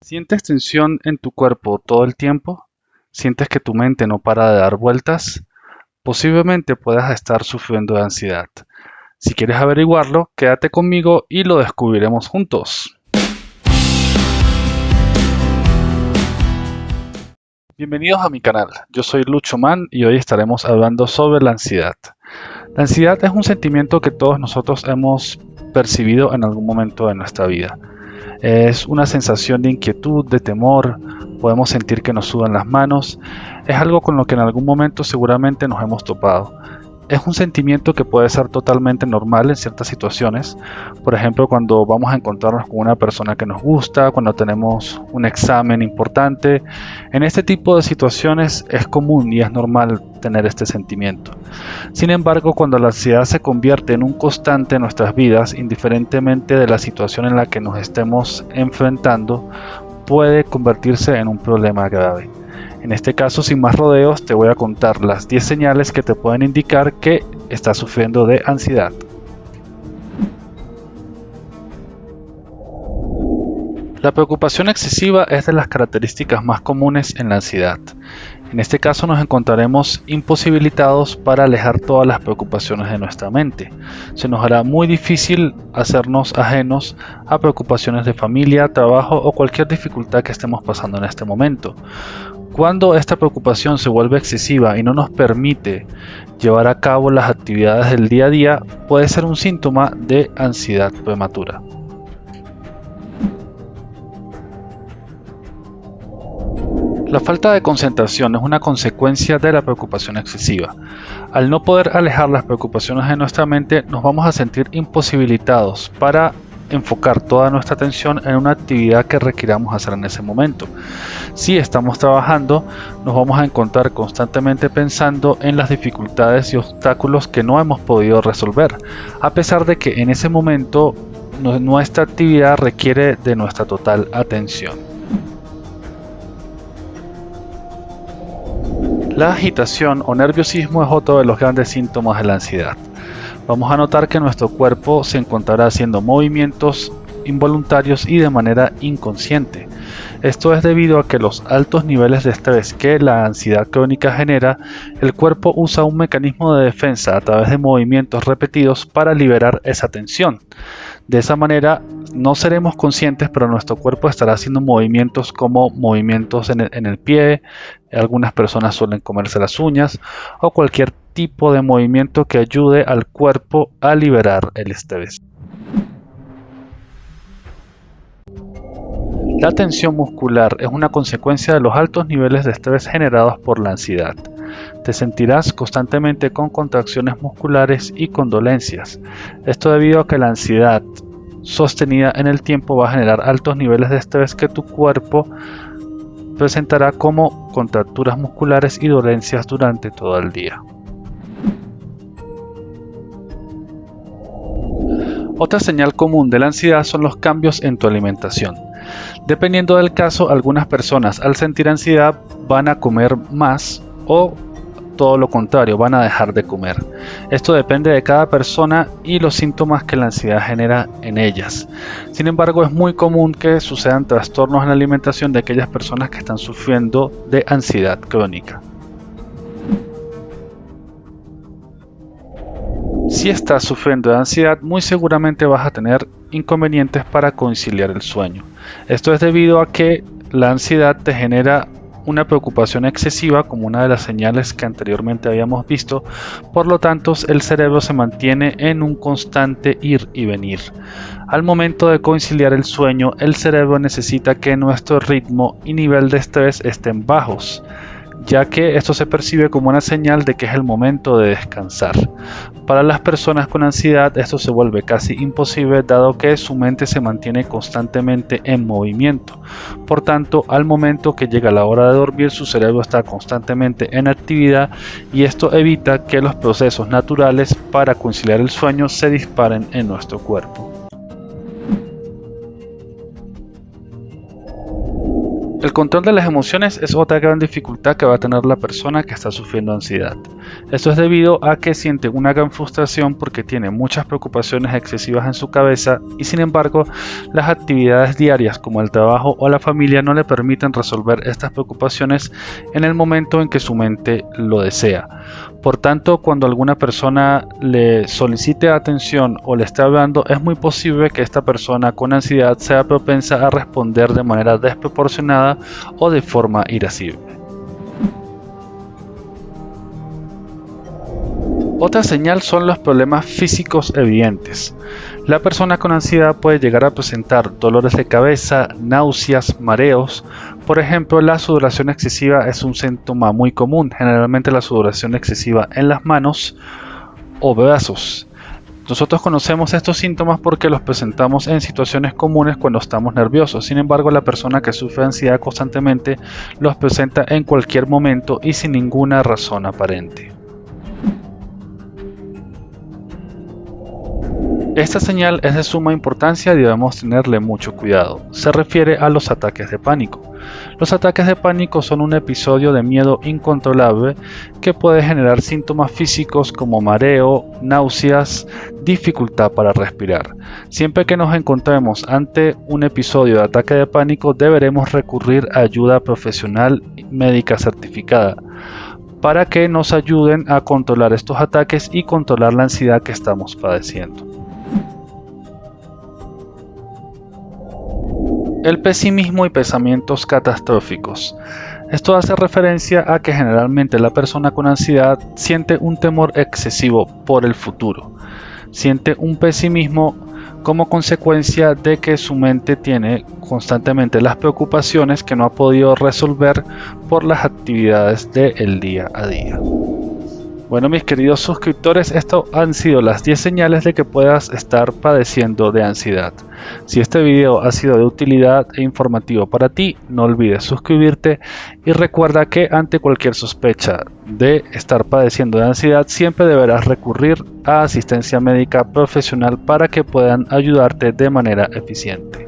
¿Sientes tensión en tu cuerpo todo el tiempo? ¿Sientes que tu mente no para de dar vueltas? Posiblemente puedas estar sufriendo de ansiedad. Si quieres averiguarlo, quédate conmigo y lo descubriremos juntos. Bienvenidos a mi canal, yo soy Lucho Man y hoy estaremos hablando sobre la ansiedad. La ansiedad es un sentimiento que todos nosotros hemos percibido en algún momento de nuestra vida. Es una sensación de inquietud, de temor, podemos sentir que nos sudan las manos, es algo con lo que en algún momento seguramente nos hemos topado. Es un sentimiento que puede ser totalmente normal en ciertas situaciones, por ejemplo cuando vamos a encontrarnos con una persona que nos gusta, cuando tenemos un examen importante. En este tipo de situaciones es común y es normal tener este sentimiento. Sin embargo, cuando la ansiedad se convierte en un constante en nuestras vidas, indiferentemente de la situación en la que nos estemos enfrentando, puede convertirse en un problema grave. En este caso, sin más rodeos, te voy a contar las 10 señales que te pueden indicar que estás sufriendo de ansiedad. La preocupación excesiva es de las características más comunes en la ansiedad. En este caso nos encontraremos imposibilitados para alejar todas las preocupaciones de nuestra mente. Se nos hará muy difícil hacernos ajenos a preocupaciones de familia, trabajo o cualquier dificultad que estemos pasando en este momento. Cuando esta preocupación se vuelve excesiva y no nos permite llevar a cabo las actividades del día a día, puede ser un síntoma de ansiedad prematura. La falta de concentración es una consecuencia de la preocupación excesiva. Al no poder alejar las preocupaciones de nuestra mente, nos vamos a sentir imposibilitados para enfocar toda nuestra atención en una actividad que requiramos hacer en ese momento. Si estamos trabajando, nos vamos a encontrar constantemente pensando en las dificultades y obstáculos que no hemos podido resolver, a pesar de que en ese momento nuestra actividad requiere de nuestra total atención. La agitación o nerviosismo es otro de los grandes síntomas de la ansiedad. Vamos a notar que nuestro cuerpo se encontrará haciendo movimientos involuntarios y de manera inconsciente. Esto es debido a que los altos niveles de estrés que la ansiedad crónica genera, el cuerpo usa un mecanismo de defensa a través de movimientos repetidos para liberar esa tensión. De esa manera no seremos conscientes, pero nuestro cuerpo estará haciendo movimientos como movimientos en el pie, algunas personas suelen comerse las uñas o cualquier tipo de movimiento que ayude al cuerpo a liberar el estrés. La tensión muscular es una consecuencia de los altos niveles de estrés generados por la ansiedad. Te sentirás constantemente con contracciones musculares y con dolencias. Esto debido a que la ansiedad sostenida en el tiempo va a generar altos niveles de estrés que tu cuerpo presentará como contracturas musculares y dolencias durante todo el día. Otra señal común de la ansiedad son los cambios en tu alimentación. Dependiendo del caso, algunas personas al sentir ansiedad van a comer más o todo lo contrario, van a dejar de comer. Esto depende de cada persona y los síntomas que la ansiedad genera en ellas. Sin embargo, es muy común que sucedan trastornos en la alimentación de aquellas personas que están sufriendo de ansiedad crónica. Si estás sufriendo de ansiedad, muy seguramente vas a tener inconvenientes para conciliar el sueño. Esto es debido a que la ansiedad te genera una preocupación excesiva, como una de las señales que anteriormente habíamos visto. Por lo tanto, el cerebro se mantiene en un constante ir y venir. Al momento de conciliar el sueño, el cerebro necesita que nuestro ritmo y nivel de estrés estén bajos, ya que esto se percibe como una señal de que es el momento de descansar. Para las personas con ansiedad esto se vuelve casi imposible, dado que su mente se mantiene constantemente en movimiento. Por tanto, al momento que llega la hora de dormir, su cerebro está constantemente en actividad y esto evita que los procesos naturales para conciliar el sueño se disparen en nuestro cuerpo. El control de las emociones es otra gran dificultad que va a tener la persona que está sufriendo ansiedad. Esto es debido a que siente una gran frustración porque tiene muchas preocupaciones excesivas en su cabeza y sin embargo las actividades diarias como el trabajo o la familia no le permiten resolver estas preocupaciones en el momento en que su mente lo desea. Por tanto, cuando alguna persona le solicite atención o le esté hablando, es muy posible que esta persona con ansiedad sea propensa a responder de manera desproporcionada o de forma irascible. Otra señal son los problemas físicos evidentes. La persona con ansiedad puede llegar a presentar dolores de cabeza, náuseas, mareos. Por ejemplo, la sudoración excesiva es un síntoma muy común, generalmente la sudoración excesiva en las manos o brazos. Nosotros conocemos estos síntomas porque los presentamos en situaciones comunes cuando estamos nerviosos. Sin embargo, la persona que sufre ansiedad constantemente los presenta en cualquier momento y sin ninguna razón aparente. Esta señal es de suma importancia y debemos tenerle mucho cuidado. Se refiere a los ataques de pánico. Los ataques de pánico son un episodio de miedo incontrolable que puede generar síntomas físicos como mareo, náuseas, dificultad para respirar. Siempre que nos encontremos ante un episodio de ataque de pánico, deberemos recurrir a ayuda profesional médica certificada para que nos ayuden a controlar estos ataques y controlar la ansiedad que estamos padeciendo. El pesimismo y pensamientos catastróficos. Esto hace referencia a que generalmente la persona con ansiedad siente un temor excesivo por el futuro. Siente un pesimismo como consecuencia de que su mente tiene constantemente las preocupaciones que no ha podido resolver por las actividades del día a día. Bueno, mis queridos suscriptores, estas han sido las 10 señales de que puedas estar padeciendo de ansiedad. Si este video ha sido de utilidad e informativo para ti, no olvides suscribirte y recuerda que ante cualquier sospecha de estar padeciendo de ansiedad, siempre deberás recurrir a asistencia médica profesional para que puedan ayudarte de manera eficiente.